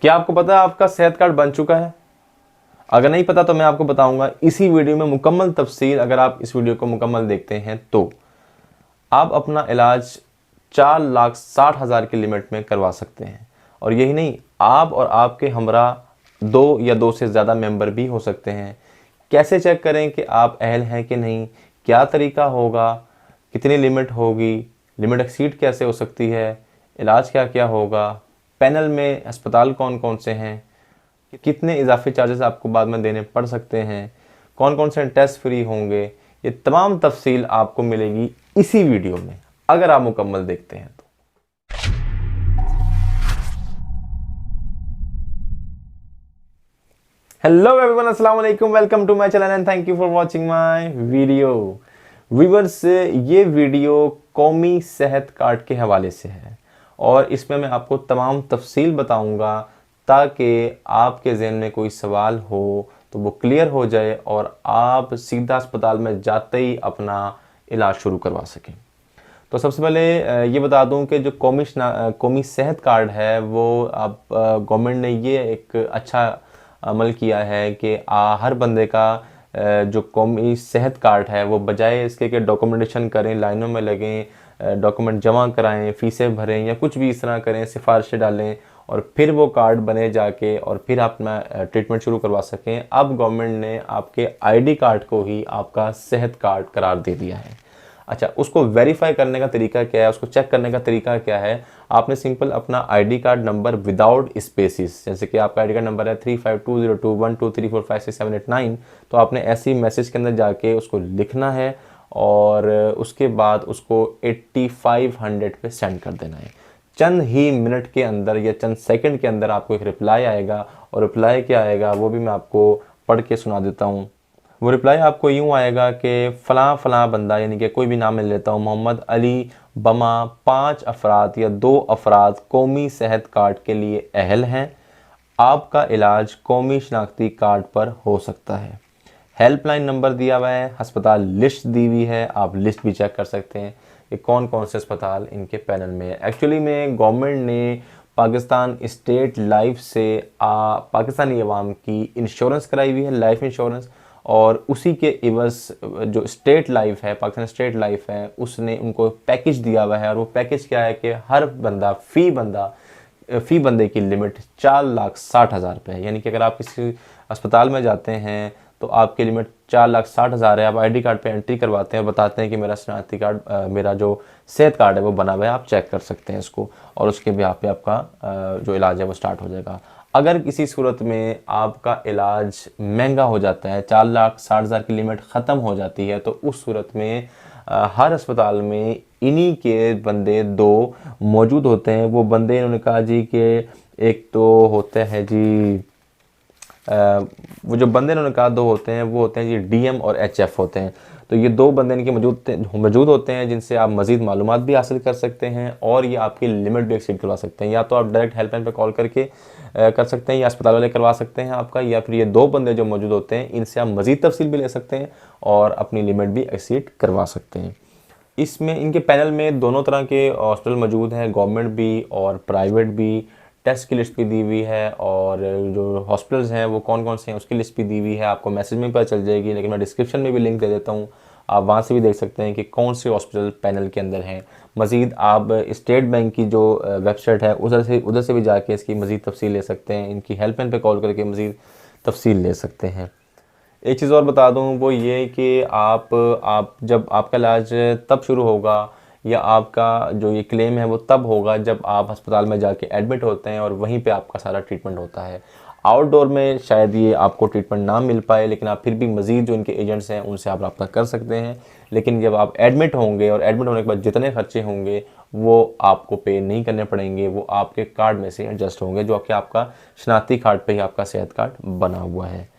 क्या आपको पता है आपका सेहत कार्ड बन चुका है? अगर नहीं पता तो मैं आपको बताऊंगा इसी वीडियो में मुकम्मल तफसील। अगर आप इस वीडियो को मुकम्मल देखते हैं तो आप अपना इलाज 4,60,000 की लिमिट में करवा सकते हैं। और यही नहीं, आप और आपके हमरा 2 या 2 से ज़्यादा मेंबर भी हो सकते हैं। कैसे चेक करें कि आप अहल हैं कि नहीं? क्या तरीका होगा? कितनी लिमिट होगी? लिमिट एक्सीड कैसे हो सकती है? इलाज क्या क्या होगा? पैनल में अस्पताल कौन कौन से हैं? कितने इजाफी चार्जेस आपको बाद में देने पड़ सकते हैं? कौन कौन से टेस्ट फ्री होंगे? ये तमाम तफसील आपको मिलेगी इसी वीडियो में, अगर आप मुकम्मल देखते हैं तो। हेलो एवरीवन, अस्सलाम वालेकुम, welcome to my channel and thank you for watching my video. Viewers, ये वीडियो कौमी सेहत कार्ड के हवाले से है और इसमें मैं आपको तमाम तफसील बताऊंगा ताकि आपके जहन में कोई सवाल हो तो वो क्लियर हो जाए और आप सीधा अस्पताल में जाते ही अपना इलाज शुरू करवा सकें। तो सबसे पहले ये बता दूं कि जो कौमी सेहत कार्ड है वो अब गवर्नमेंट ने ये एक अच्छा अमल किया है कि हर बंदे का जो कौमी सेहत कार्ड है वो बजाय इसके कि डॉक्यूमेंटेशन करें, लाइनों में लगें, डॉक्यूमेंट जमा कराएं, फीसें भरें या कुछ भी इस तरह करें, सिफारिशें डालें और फिर वो कार्ड बने जाके और फिर आप अपना ट्रीटमेंट शुरू करवा सकें। अब गवर्नमेंट ने आपके आईडी कार्ड को ही आपका सेहत कार्ड करार दे दिया है। अच्छा, उसको वेरीफाई करने का तरीका क्या है, उसको चेक करने का तरीका क्या है? आपने सिंपल अपना ID card number without spaces, जैसे कि आपका आईडी कार्ड नंबर है 35202123456789, तो आपने ऐसी मैसेज के अंदर जाके उसको लिखना है और उसके बाद उसको 8500 पे सेंड कर देना है। चंद ही मिनट के अंदर या चंद सेकंड के अंदर आपको एक रिप्लाई आएगा और रिप्लाई क्या आएगा वो भी मैं आपको पढ़ के सुना देता हूँ। वो रिप्लाई आपको यूँ आएगा कि फ़लाँ फ़लाँ बंदा, यानी कि कोई भी नाम ले लेता हूँ, मोहम्मद अली बमा, 5 अफराद या 2 अफराद कौमी सेहत कार्ड के लिए अहल हैं। आपका इलाज कौमी शनाख्ती कार्ड पर हो सकता है। हेल्पलाइन नंबर दिया हुआ है, अस्पताल लिस्ट दी हुई है, आप लिस्ट भी चेक कर सकते हैं कि कौन कौन से अस्पताल इनके पैनल में है। एक्चुअली में गवर्नमेंट ने पाकिस्तान स्टेट लाइफ से पाकिस्तानी अवाम की इंश्योरेंस कराई हुई है, लाइफ इंश्योरेंस, और उसी के इवज़ जो स्टेट लाइफ है, पाकिस्तान स्टेट लाइफ है, उसने उनको पैकेज दिया हुआ है। और वो पैकेज क्या है कि हर बंदा फ़ी बंदे की लिमिट 4,60,000 रुपये है। यानी कि अगर आप किसी अस्पताल में जाते हैं तो आपकी लिमिट 4,60,000 है। आप आईडी कार्ड पे एंट्री करवाते हैं और बताते हैं कि मेरा शनाख्ती कार्ड, मेरा जो सेहत कार्ड है वो बना हुआ है, आप चेक कर सकते हैं इसको, और उसके बिहार पे आपका जो इलाज है वो स्टार्ट हो जाएगा। अगर किसी सूरत में आपका इलाज महंगा हो जाता है, 4,60,000 की लिमिट ख़त्म हो जाती है, तो उस सूरत में हर अस्पताल में इन्हीं के बंदे 2 मौजूद होते हैं। वो बंदे इन्होंने कहा जी कि एक तो होते हैं जी वो जो बंदे इन्होंने कहा 2 होते हैं, वो होते हैं जी डीएम और एचएफ होते हैं। तो ये 2 बंदे इनके मौजूद होते हैं जिनसे आप मज़ीद मालूमात भी हासिल कर सकते हैं और ये आपकी लिमिट भी एक्सीड करवा सकते हैं। या तो आप डायरेक्ट हेल्पलाइन पर कॉल करके कर सकते हैं या अस्पताल वाले करवा सकते हैं आपका, या फिर ये 2 बंदे जो मौजूद होते हैं इनसे आप मज़ीद तफसील भी ले सकते हैं और अपनी लिमिट भी एक्सीड करवा सकते हैं। इसमें इनके पैनल में दोनों तरह के हॉस्पिटल मौजूद हैं, गवर्नमेंट भी और प्राइवेट भी। टेस्ट की लिस्ट भी दी हुई है और जो हॉस्पिटल्स हैं वो कौन कौन से हैं उसकी लिस्ट भी दी हुई है। आपको मैसेज में पता चल जाएगी, लेकिन मैं डिस्क्रिप्शन में भी लिंक दे देता हूँ, आप वहाँ से भी देख सकते हैं कि कौन से हॉस्पिटल पैनल के अंदर हैं। मज़ीद आप स्टेट बैंक की जो वेबसाइट है उधर से भी जाके इसकी मज़ीद तफसील ले सकते हैं, इनकी हेल्पलाइन पे कॉल करके मज़ीद तफसील ले सकते हैं। एक चीज़ और बता दूं, वो ये कि आप जब आपका इलाज तब शुरू होगा या आपका जो ये क्लेम है वो तब होगा जब आप अस्पताल में जाके एडमिट होते हैं और वहीं पे आपका सारा ट्रीटमेंट होता है। आउटडोर में शायद ये आपको ट्रीटमेंट ना मिल पाए, लेकिन आप फिर भी मज़ीद जो इनके एजेंट्स हैं उनसे आप रब्ता कर सकते हैं। लेकिन जब आप एडमिट होंगे और एडमिट होने के बाद जितने खर्चे होंगे वो आपको पे नहीं करने पड़ेंगे, वो आपके कार्ड में से एडजस्ट होंगे जो कि आपका शनाख्ती कार्ड पे ही आपका सेहत कार्ड बना हुआ है।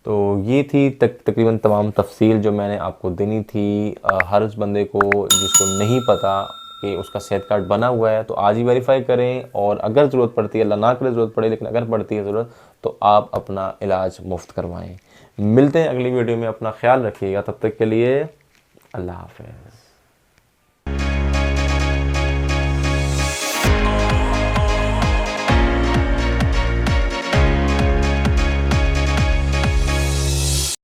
तो ये थी तकरीबन तमाम तफसील जो मैंने आपको देनी थी। हर उस बंदे को जिसको नहीं पता कि उसका सेहत कार्ड बना हुआ है तो आज ही वेरीफाई करें, और अगर ज़रूरत पड़ती है, अल्लाह ना करे ज़रूरत पड़े, लेकिन अगर पड़ती है ज़रूरत तो आप अपना इलाज मुफ्त करवाएं। मिलते हैं अगली वीडियो में, अपना ख्याल रखिएगा, तब तक के लिए अल्लाह हाफ़िज़।